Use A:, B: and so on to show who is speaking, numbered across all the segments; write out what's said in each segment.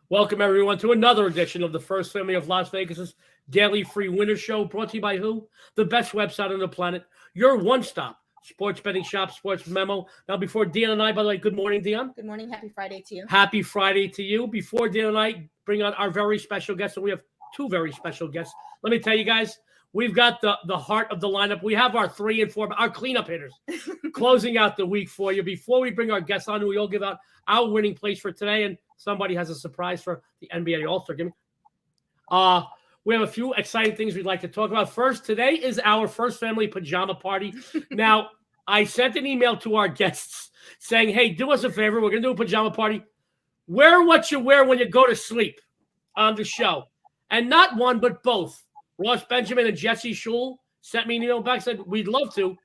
A: Welcome, everyone, to another edition of the First Family of Las Vegas's Daily Free Winner Show, brought to you by who? The best website on the planet, your one-stop sports betting shop, SportsMemo. Now, before Dionne and I, by the way, good morning, Dionne.
B: Good morning. Happy Friday to you.
A: Happy Friday to you. Before Dionne and I bring on our very special guests, and we have two very special guests, let me tell you guys, we've got the heart of the lineup. We have our 3 and 4, our cleanup hitters, closing out the week for you. Before we bring our guests on, we all give out our winning plays for today, and somebody has a surprise for the NBA All-Star Game. We have a few exciting things we'd like to talk about. First, today is our First Family Pajama Party. Now, I sent an email to our guests saying, hey, do us a favor. We're going to do a pajama party. Wear what you wear when you go to sleep on the show. And not one, but both. Ross Benjamin and Jesse Schule sent me an email back, said, we'd love to,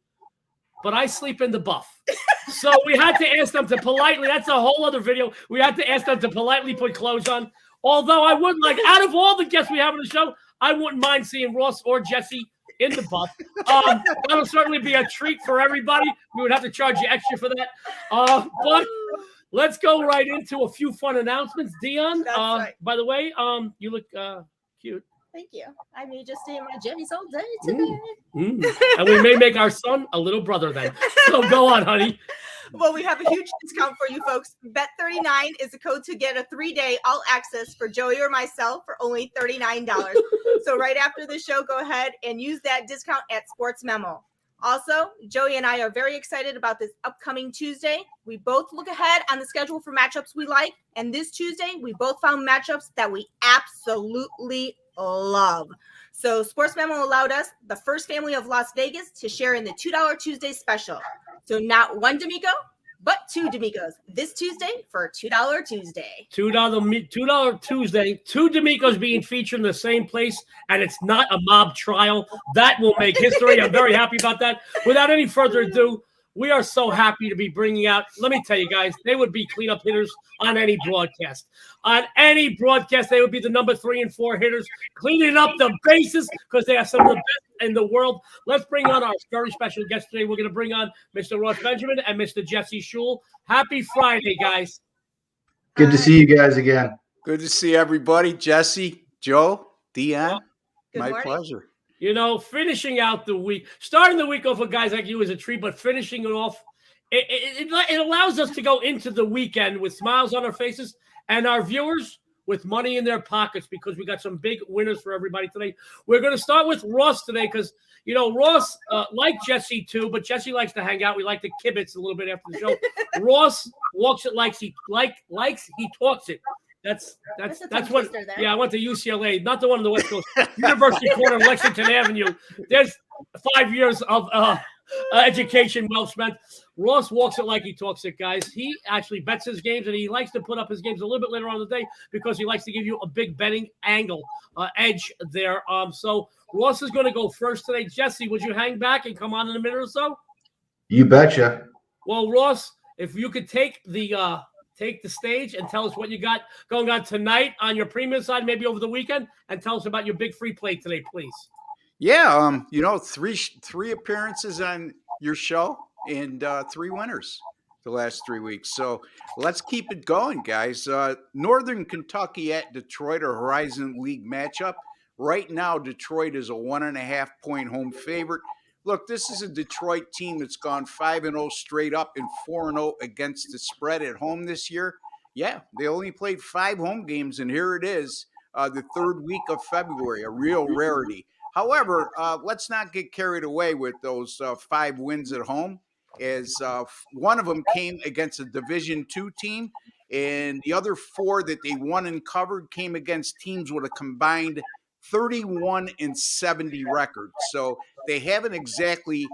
A: but I sleep in the buff. So we had to ask them to politely, that's a whole other video. We had to ask them to politely put clothes on. Although I wouldn't, like, out of all the guests we have on the show, I wouldn't mind seeing Ross or Jesse in the buff. That'll certainly be a treat for everybody. We would have to charge you extra for that. But let's go right into a few fun announcements. Dionne,
B: right.
A: By the way, you look cute.
B: Thank you. I may just stay in my jammies all day today.
A: And we may make our son a little brother then. So go on, honey.
B: Well, we have a huge discount for you folks. Bet39 is the code to get a 3-day all access for Joey or myself for only $39. So right after the show, go ahead and use that discount at SportsMemo. Also, Joey and I are very excited about this upcoming Tuesday. We both look ahead on the schedule for matchups we like. And this Tuesday, we both found matchups that we absolutely love. So SportsMemo allowed us, the First Family of Las Vegas, to share in the $2 Tuesday special. So not one D'Amico, but 2 D'Amicos this Tuesday for $2 Tuesday.
A: $2 Tuesday. 2 D'Amicos being featured in the same place, and it's not a mob trial. That will make history. I'm very happy about that. Without any further ado, we are so happy to be bringing out, let me tell you guys, they would be cleanup hitters on any broadcast. On any broadcast, they would be the number 3 and 4 hitters, cleaning up the bases because they are some of the best in the world. Let's bring on our very special guest today. We're going to bring on Mr. Ross Benjamin and Mr. Jesse Schule. Happy Friday, guys.
C: Good to see you guys again.
D: Good to see everybody. Jesse, Joe, Dionne, my pleasure.
A: You know, finishing out the week, starting the week off with guys like you is a treat, but finishing it off, it allows us to go into the weekend with smiles on our faces and our viewers with money in their pockets because we got some big winners for everybody today. We're going to start with Ross today because, you know, Ross, like Jesse too, but Jesse likes to hang out. We like to kibitz a little bit after the show. Ross walks it like he talks it. That's what. Yeah, I went to UCLA, not the one on the West Coast. University Corner, Lexington Avenue. There's 5 years of education well spent. Ross walks it like he talks it, guys. He actually bets his games, and he likes to put up his games a little bit later on in the day because he likes to give you a big betting angle edge there. So Ross is going to go first today. Jesse, would you hang back and come on in a minute or so?
C: You betcha.
A: Well, Ross, if you could take the stage and tell us what you got going on tonight on your premium side, maybe over the weekend, and tell us about your big free play today, please.
D: Yeah, you know, three appearances on your show and 3 winners the last 3 weeks. So let's keep it going, guys. Northern Kentucky at Detroit, a Horizon League matchup. Right now, Detroit is a 1.5-point home favorite. Look, this is a Detroit team that's gone 5-0 straight up and 4-0 against the spread at home this year. Yeah, they only played 5 home games, and here it is, the 3rd week of February, a real rarity. However, let's not get carried away with those 5 wins at home, as one of them came against a Division II team, and the other 4 that they won and covered came against teams with a combined 31-70 record. So they haven't exactly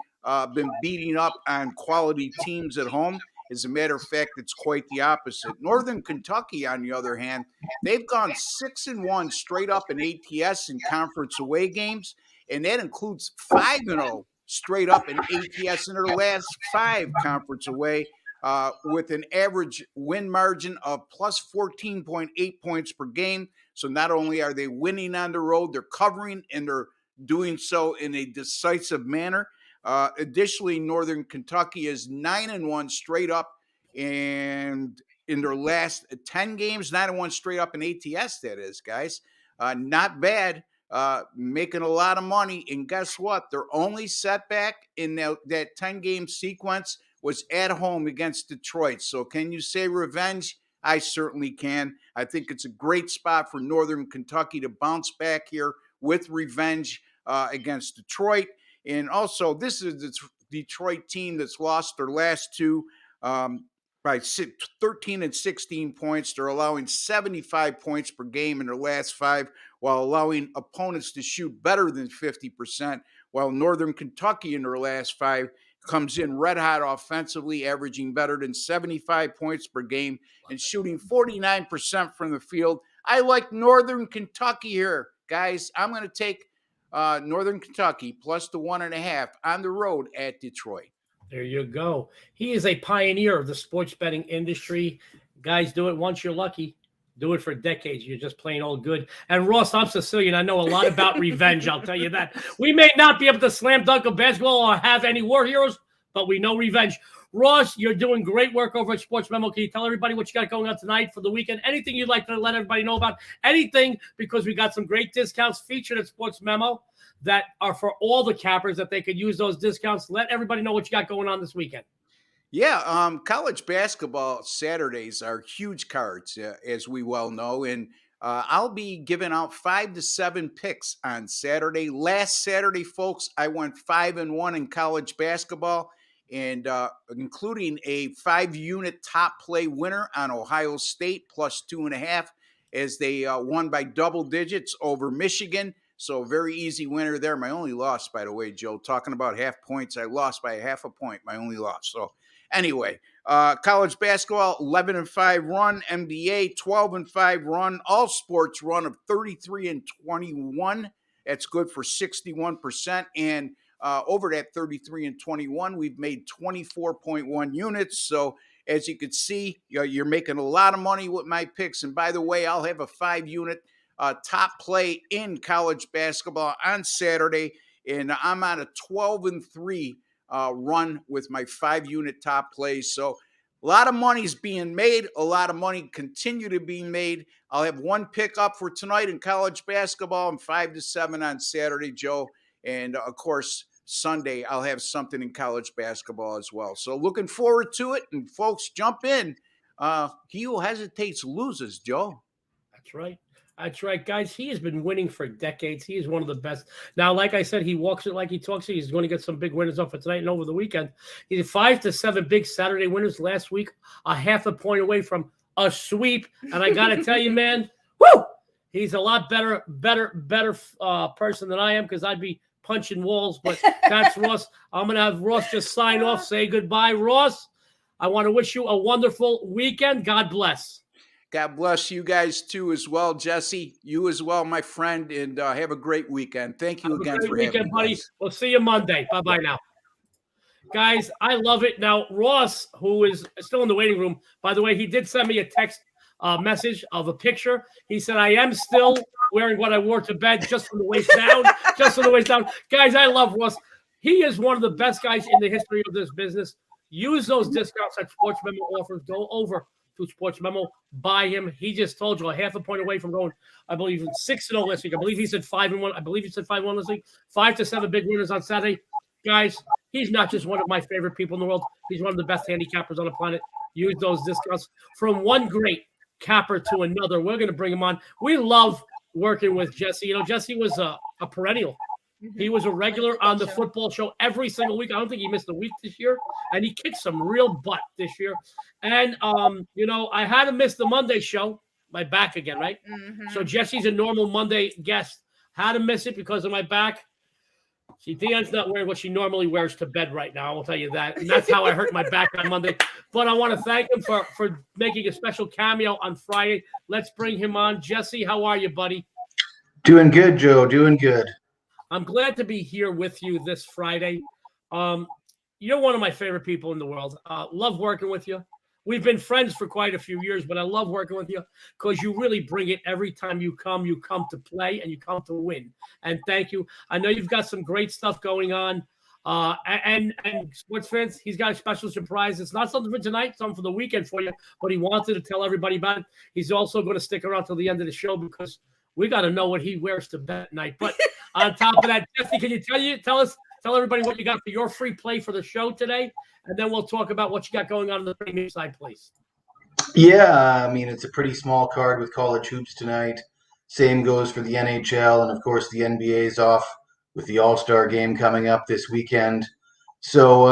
D: been beating up on quality teams at home. As a matter of fact, it's quite the opposite. Northern Kentucky, on the other hand, they've gone 6-1 straight up in ATS and conference away games, and that includes 5-0 straight up in ATS in their last 5 conference away, with an average win margin of plus 14.8 points per game. So not only are they winning on the road, they're covering, and they're doing so in a decisive manner. Additionally, Northern Kentucky is 9-1 straight up and in their last 10 games, 9-1 straight up in ATS, that is, guys. Not bad. Making a lot of money. And guess what? Their only setback in that 10-game sequence was at home against Detroit. So can you say revenge? I certainly can. I think it's a great spot for Northern Kentucky to bounce back here with revenge against Detroit. And also, this is the Detroit team that's lost their last two by 13 and 16 points. They're allowing 75 points per game in their last 5, while allowing opponents to shoot better than 50%, while Northern Kentucky in their last 5 comes in red hot offensively, averaging better than 75 points per game and shooting 49% from the field. I like Northern Kentucky here, guys. I'm going to take Northern Kentucky plus the 1.5 on the road at Detroit.
A: There you go. He is a pioneer of the sports betting industry. Guys, do it once, you're lucky. Do it for decades. You're just plain old good. And Ross, I'm Sicilian. I know a lot about revenge. I'll tell you that. We may not be able to slam dunk a basketball or have any war heroes, but we know revenge. Ross, you're doing great work over at SportsMemo. Can you tell everybody what you got going on tonight for the weekend? Anything you'd like to let everybody know about? Anything, because we got some great discounts featured at SportsMemo that are for all the cappers that they could use those discounts. Let everybody know what you got going on this weekend.
D: Yeah, college basketball Saturdays are huge cards, as we well know, and I'll be giving out 5 to 7 picks on Saturday. Last Saturday, folks, I went 5-1 in college basketball, and including a 5-unit top play winner on Ohio State plus 2.5, as they won by double digits over Michigan. So very easy winner there. My only loss, by the way, Joe, talking about half points, I lost by 0.5 point, my only loss. So anyway, college basketball, 11-5 run, NBA, 12-5 run, all sports run of 33-21. That's good for 61%. And over that 33-21, we've made 24.1 units. So as you can see, you're making a lot of money with my picks. And by the way, I'll have a 5-unit top play in college basketball on Saturday, and I'm on a 12-3 run with my 5-unit top plays. So a lot of money's being made. A lot of money continue to be made. I'll have 1 pick up for tonight in college basketball and 5 to 7 on Saturday, Joe. And of course, Sunday, I'll have something in college basketball as well. So looking forward to it. And folks, jump in. He who hesitates loses, Joe.
A: That's right. That's right, guys. He has been winning for decades. He is one of the best. Now, like I said, he walks it like he talks it. He's going to get some big winners up for tonight and over the weekend. He had 5 to 7 big Saturday winners last week, a 0.5 point away from a sweep. And I got to tell you, man, woo! He's a lot better person than I am, because I'd be punching walls. But that's Ross. I'm going to have Ross just sign off, say goodbye. Ross, I want to wish you a wonderful weekend. God bless.
D: God bless you guys too as well, Jesse. You as well, my friend, and have a great weekend. Thank you again for having me,
A: buddy.
D: guys.
A: We'll see you Monday. Bye-bye now. Guys, I love it. Now, Ross, who is still in the waiting room, by the way, he did send me a text message of a picture. He said, I am still wearing what I wore to bed, just from the waist down, just from the waist down. Guys, I love Ross. He is one of the best guys in the history of this business. Use those discounts that SportsMemo offers. Go over to SportsMemo, buy him. He just told you a 0.5 point away from going, I believe, 6-0 last week. I believe he said 5-1. I believe he said 5-1 last week. 5 to 7 big winners on Saturday. Guys, he's not just one of my favorite people in the world. He's one of the best handicappers on the planet. Use those discounts. From one great capper to another, we're going to bring him on. We love working with Jesse. You know, Jesse was a perennial. He was a regular on the football show every single week. I don't think he missed a week this year, and he kicked some real butt this year. And, you know, I had to miss the Monday show, my back again, right? So Jesse's a normal Monday guest. Had to miss it because of my back. See, Dionne's not wearing what she normally wears to bed right now, I'll tell you that. And that's how I hurt my back on Monday. But I want to thank him for making a special cameo on Friday. Let's bring him on. Jesse, how are you, buddy?
C: Doing good, Joe. Doing good.
A: I'm glad to be here with you this Friday. You're one of my favorite people in the world. Love working with you. We've been friends for quite a few years, but I love working with you because you really bring it every time you come. You come to play and you come to win. And thank you. I know you've got some great stuff going on. And sports fans, he's got a special surprise. It's not something for tonight, something for the weekend for you, but he wanted to tell everybody about it. He's also going to stick around till the end of the show because we got to know what he wears to bed at night. But on top of that, Jesse, can you tell everybody what you got for your free play for the show today? And then we'll talk about what you got going on the premium side, please.
C: Yeah, I mean, it's a pretty small card with college hoops tonight. Same goes for the NHL, and of course the NBA's off with the All-Star game coming up this weekend. So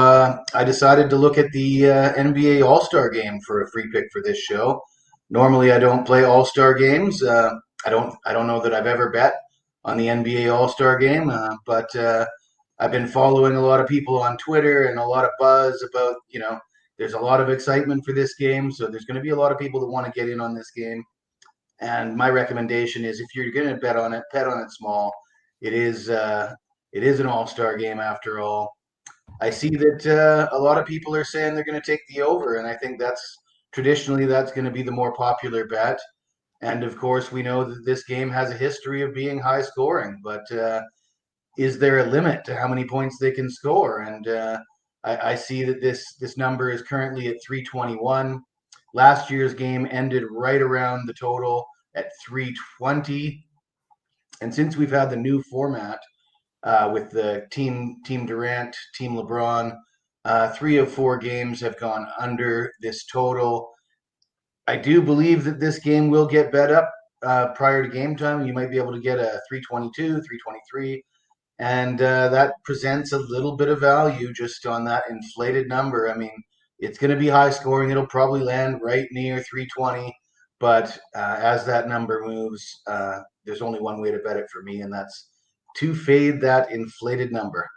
C: I decided to look at the NBA All-Star game for a free pick for this show. Normally I don't play All-Star games. I don't know that I've ever bet on the NBA All-Star game, but I've been following a lot of people on Twitter and a lot of buzz about, there's a lot of excitement for this game. So there's going to be a lot of people that want to get in on this game. And my recommendation is if you're going to bet on it small. It is an all-star game after all. I see that a lot of people are saying they're going to take the over, and I think that's going to be the more popular bet. And of course, we know that this game has a history of being high scoring, but is there a limit to how many points they can score? And I see that this number is currently at 321. Last year's game ended right around the total at 320. And since we've had the new format with the team Durant, team LeBron, 3 of 4 games have gone under this total. I do believe that this game will get bet up prior to game time. You might be able to get a 322, 323. And that presents a little bit of value just on that inflated number. I mean, it's going to be high scoring. It'll probably land right near 320. But as that number moves, there's only one way to bet it for me, and that's to fade that inflated number.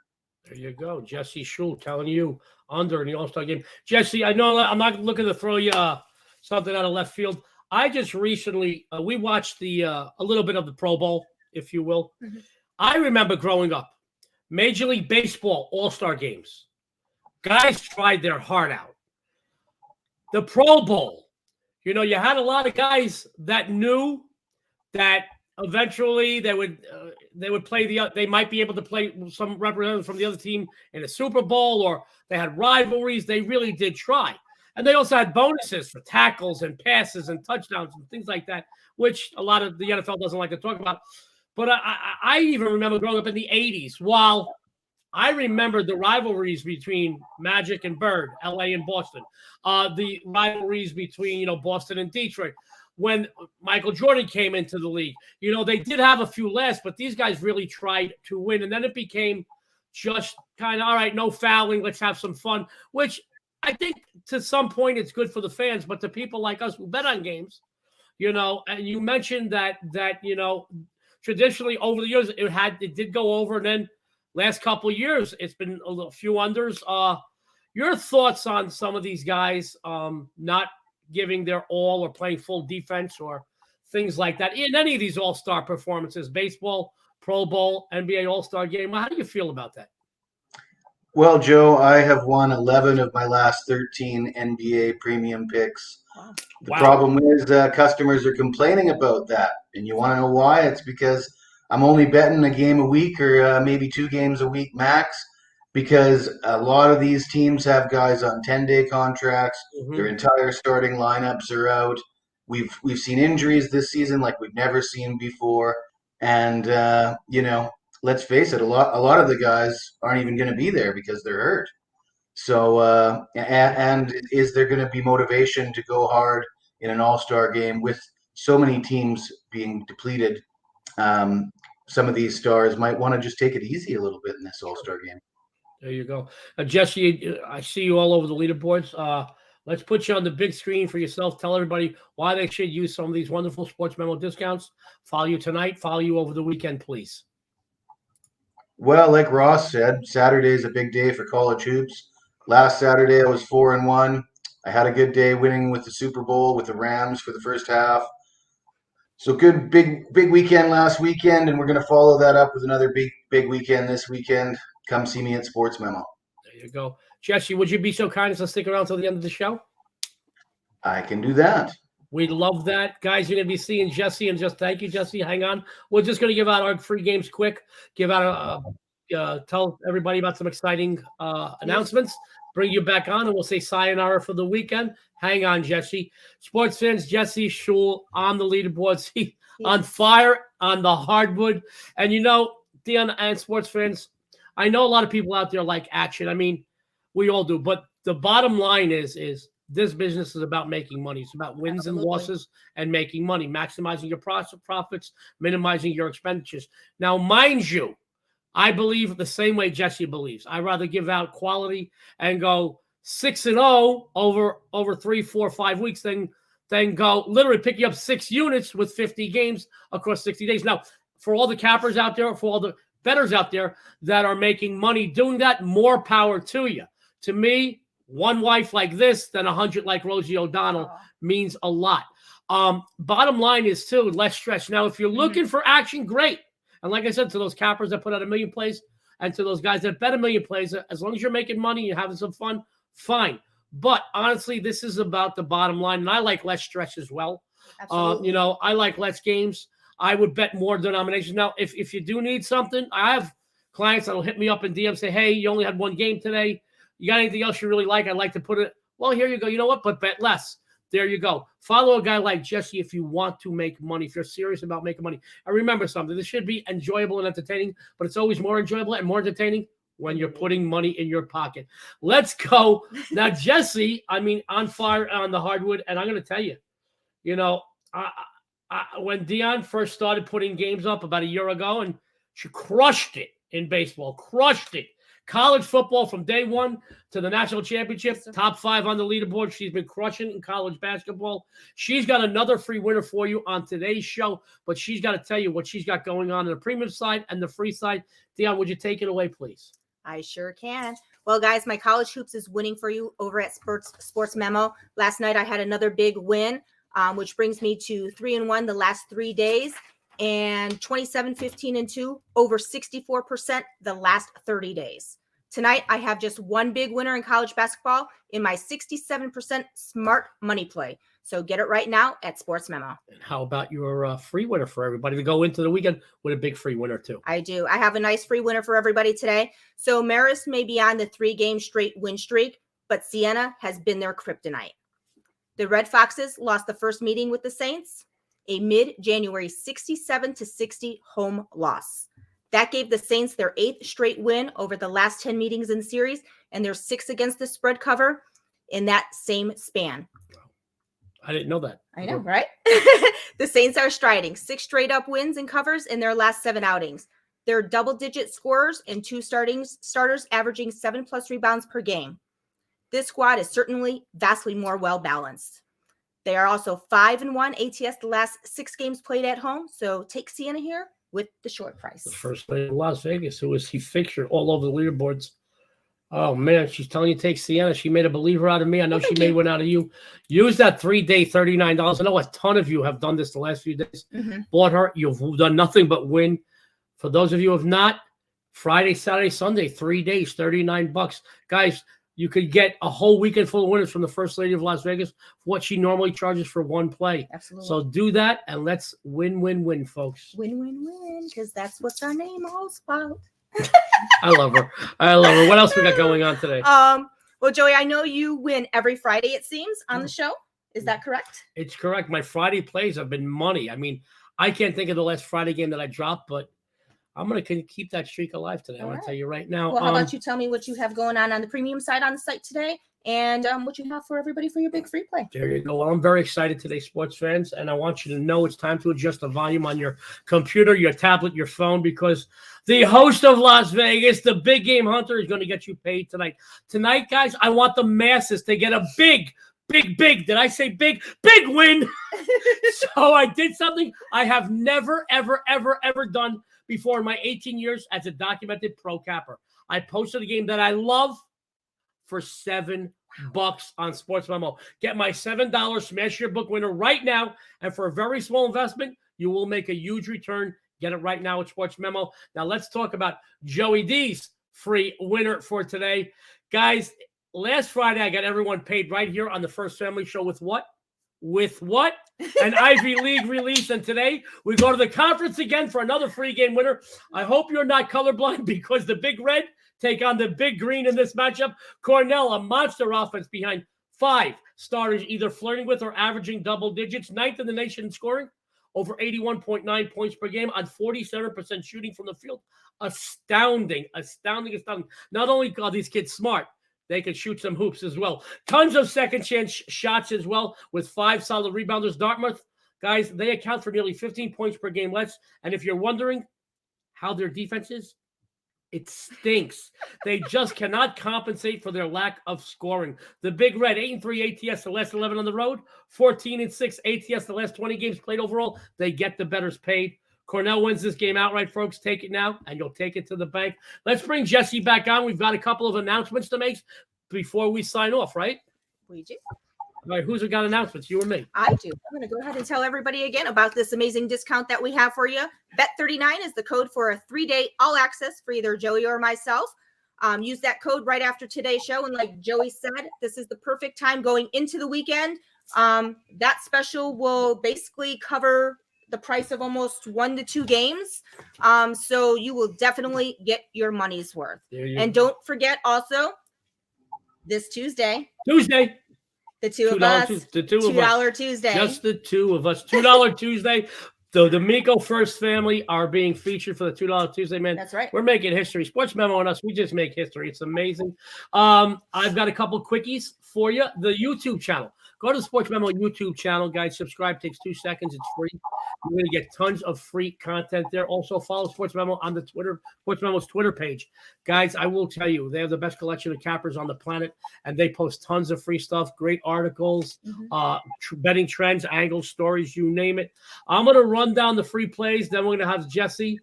A: There you go. Jesse Schule telling you under in the All-Star game. Jesse, I know I'm not looking to throw you something out of left field. I just recently, we watched a little bit of the Pro Bowl, if you will. Mm-hmm. I remember growing up, Major League Baseball All-Star games. Guys tried their heart out. The Pro Bowl, you had a lot of guys that knew that eventually they would play they might be able to play some representatives from the other team in a Super Bowl, or they had rivalries. They really did try. And they also had bonuses for tackles and passes and touchdowns and things like that, which a lot of the NFL doesn't like to talk about. But I even remember growing up in the 80s, while I remember the rivalries between Magic and Bird, LA and Boston, the rivalries between, Boston and Detroit. When Michael Jordan came into the league, they did have a few laughs, but these guys really tried to win. And then it became just kind of, all right, no fouling, let's have some fun, which I think to some point it's good for the fans, but to people like us who bet on games, and you mentioned that traditionally over the years it did go over, and then last couple of years it's been a few unders. Your thoughts on some of these guys not giving their all or playing full defense or things like that in any of these all-star performances, baseball, Pro Bowl, NBA All-Star game? How do you feel about that?
C: Well, Joe, I have won 11 of my last 13 NBA premium picks. Wow. The problem is customers are complaining about that. And you want to know why? It's because I'm only betting a game a week or maybe 2 games a week max, because a lot of these teams have guys on 10-day contracts. Mm-hmm. Their entire starting lineups are out. We've seen injuries this season like we've never seen before. And, let's face it, a lot of the guys aren't even going to be there because they're hurt. So, and is there going to be motivation to go hard in an all-star game with so many teams being depleted? Some of these stars might want to just take it easy a little bit in this all-star game.
A: There you go. Jesse, I see you all over the leaderboards. Let's put you on the big screen for yourself. Tell everybody why they should use some of these wonderful Sports Memo discounts. Follow you tonight. Follow you over the weekend, please.
C: Well, like Ross said, Saturday is a big day for college hoops. Last Saturday, I was 4-1. I had a good day winning with the Super Bowl with the Rams for the first half. So good, big weekend last weekend, and we're going to follow that up with another big weekend this weekend. Come see me at SportsMemo.
A: There you go. Jesse, would you be so kind as to stick around till the end of the show?
C: I can do that.
A: We'd love that. Guys, you're going to be seeing Jesse, and just thank you, Jesse. Hang on. We're just going to give out our free games quick. Give out tell everybody about some exciting announcements, bring you back on, and we'll say sayonara for the weekend. Hang on, Jesse. Sports fans, Jesse Schule on the leaderboards. He on fire on the hardwood. And Dionne and sports fans, I know a lot of people out there like action. I mean, we all do. But the bottom line is this business is about making money. It's about wins and losses and making money, maximizing your profits, minimizing your expenditures. Now, mind you, I believe the same way Jesse believes. I'd rather give out quality and go 6-0 over 3, 4, 5 weeks than go literally pick you up 6 units with 50 games across 60 days. Now, for all the cappers out there, for all the bettors out there that are making money doing that, more power to you. To me, one wife like this than 100 like Rosie O'Donnell means a lot. Bottom line is, too, less stress. Now, if you're looking for action, great. And like I said, to those cappers that put out 1 million plays and to those guys that bet 1 million plays, as long as you're making money, you're having some fun, fine. But honestly, this is about the bottom line. And I like less stress as well. I like less games. I would bet more denominations. Now, if you do need something, I have clients that will hit me up in DM, say, hey, you only had 1 game today. You got anything else you really like? I'd like to put it. Well, here you go. You know what? But bet less. There you go. Follow a guy like Jesse if you want to make money, if you're serious about making money. And remember something. This should be enjoyable and entertaining, but it's always more enjoyable and more entertaining when you're putting money in your pocket. Let's go. Now, Jesse, on fire on the hardwood. And I'm going to tell you, when Dionne first started putting games up about a year ago, and she crushed it in baseball, crushed it. College football from day one to the national championship, top 5 on the leaderboard. She's been crushing in college basketball. She's got another free winner for you on today's show, but she's got to tell you what she's got going on the premium side and the free side. Dionne, would you take it away, please?
B: I sure can. Well, guys, my college hoops is winning for you over at SportsMemo. Last night I had another big win, which brings me to 3-1 the last 3 days. And 27, 15, and 2, over 64% the last 30 days. Tonight, I have just one big winner in college basketball in my 67% smart money play. So get it right now at SportsMemo.
A: And how about your free winner for everybody to go into the weekend with a big free winner too?
B: I do. I have a nice free winner for everybody today. So Marist may be on the 3-game straight win streak, but Siena has been their kryptonite. The Red Foxes lost the first meeting with the Saints, a mid-January 67-60 home loss. That gave the Saints their 8th straight win over the last 10 meetings in the series, and their 6th against the spread cover in that same span.
A: I didn't know that.
B: I know, right? The Saints are striding 6 straight up wins and covers in their last 7 outings. They're double-digit scorers and 2 starters averaging 7+ rebounds per game. This squad is certainly vastly more well-balanced. They are also 5-1 ATS the last 6 games played at home. So take Siena here with the short price.
A: The first play in Las Vegas, who was he featured all over the leaderboards. Oh, man, she's telling you take Siena. She made a believer out of me. I know she made one out of you. Use that 3-day $39. I know a ton of you have done this the last few days. Bought her. You've done nothing but win. For those of you who have not, Friday, Saturday, Sunday, 3 days, $39. Guys, you could get a whole weekend full of winners from the First Lady of Las Vegas for what she normally charges for one play.
B: Absolutely.
A: So do that, and let's win, folks.
B: Win, because that's what our name all about.
A: I love her. What else we got going on today?
B: Well, Joey, I know you win every Friday, it seems, on the show. Is that correct?
A: It's correct. My Friday plays have been money. I can't think of the last Friday game that I dropped, but I'm going to keep that streak alive today. I want to tell you right now.
B: Well, how about you tell me what you have going on the premium side on the site today and what you have for everybody for your big free play.
A: There you go. Well, I'm very excited today, sports fans, and I want you to know it's time to adjust the volume on your computer, your tablet, your phone, because the host of Las Vegas, the big game hunter, is going to get you paid tonight. Tonight, guys, I want the masses to get a big, did I say big win? So I did something I have never, ever done before in my 18 years as a documented pro capper. I posted a game that I love for $7 on SportsMemo. Get my $7 smash your book winner right now, and for a very small investment, you will make a huge return. Get it right now at SportsMemo. Now let's talk about Joey D's free winner for today. Guys, last Friday I got everyone paid right here on the First Family Show with what? with what? An Ivy League release. And today we go to the conference again for another free game winner. I hope you're not colorblind because the Big Red take on the Big Green in this matchup. Cornell, a monster offense behind 5 starters, either flirting with or averaging double digits. 9th in the nation in scoring, over 81.9 points per game on 47% shooting from the field. Astounding. Not only are these kids smart, they can shoot some hoops as well. Tons of second chance shots as well with 5 solid rebounders. Dartmouth, guys, they account for nearly 15 points per game less. And if you're wondering how their defense is, it stinks. They just cannot compensate for their lack of scoring. The Big Red, 8-3 ATS, the last 11 on the road, 14-6 ATS, the last 20 games played overall. They get the bettors paid. Cornell wins this game outright, folks. Take it now, and you'll take it to the bank. Let's bring Jesse back on. We've got a couple of announcements to make before we sign off, right?
B: We do.
A: All right, who's got announcements, you or me?
B: I do. I'm going to go ahead and tell everybody again about this amazing discount that we have for you. Bet39 is the code for a 3-day all access for either Joey or myself. Use that code right after today's show. And like Joey said, this is the perfect time going into the weekend. That special will basically cover the price of almost 1 to 2 games. So you will definitely get your money's worth. And don't forget also this Tuesday, the two of us,
A: the two of
B: $2
A: us.
B: Tuesday.
A: Just the two of us. $2 Tuesday. The D'Amico First family are being featured for the $2 Tuesday, man.
B: That's right.
A: We're making history. Sports Memo and us, we just make history. It's amazing. I've got a couple quickies for you. The YouTube channel. Go to the Sports Memo YouTube channel, guys. Subscribe. Takes 2 seconds. It's free. You're going to get tons of free content there. Also, follow Sports Memo on the Twitter, Sports Memo's Twitter page. Guys, I will tell you, they have the best collection of cappers on the planet, and they post tons of free stuff, great articles, betting trends, angles, stories, you name it. I'm going to run down the free plays. Then we're going to have Jesse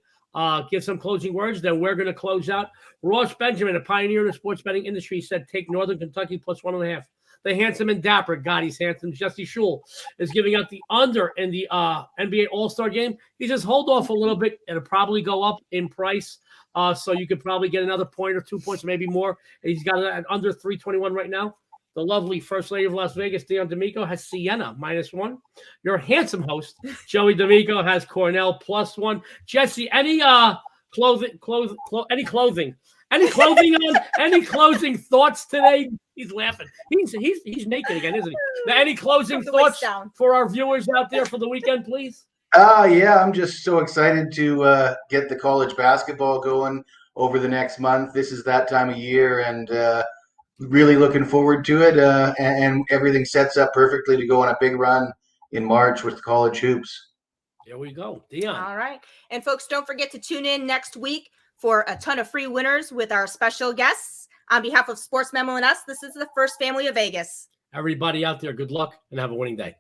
A: give some closing words. Then we're going to close out. Ross Benjamin, a pioneer in the sports betting industry, said take Northern Kentucky plus 1.5. The handsome and dapper, God, he's handsome. Jesse Schule is giving out the under in the NBA All-Star game. He says hold off a little bit. It'll probably go up in price. So you could probably get another point or 2 points, maybe more. He's got it at under 321 right now. The lovely First Lady of Las Vegas, Dionne D'Amico, has Siena -1. Your handsome host, Joey D'Amico, has Cornell +1. Jesse, any clothing thoughts today? He's laughing. He's naked again, isn't he? Now, any closing thoughts for our viewers out there for the weekend, please?
C: Yeah, I'm just so excited to get the college basketball going over the next month. This is that time of year, and really looking forward to it. And everything sets up perfectly to go on a big run in March with college hoops.
A: There we go, Dionne.
B: All right. And folks, don't forget to tune in next week for a ton of free winners with our special guests. On behalf of Sports Memo and us, this is the First Family of Vegas.
A: Everybody out there, good luck and have a winning day.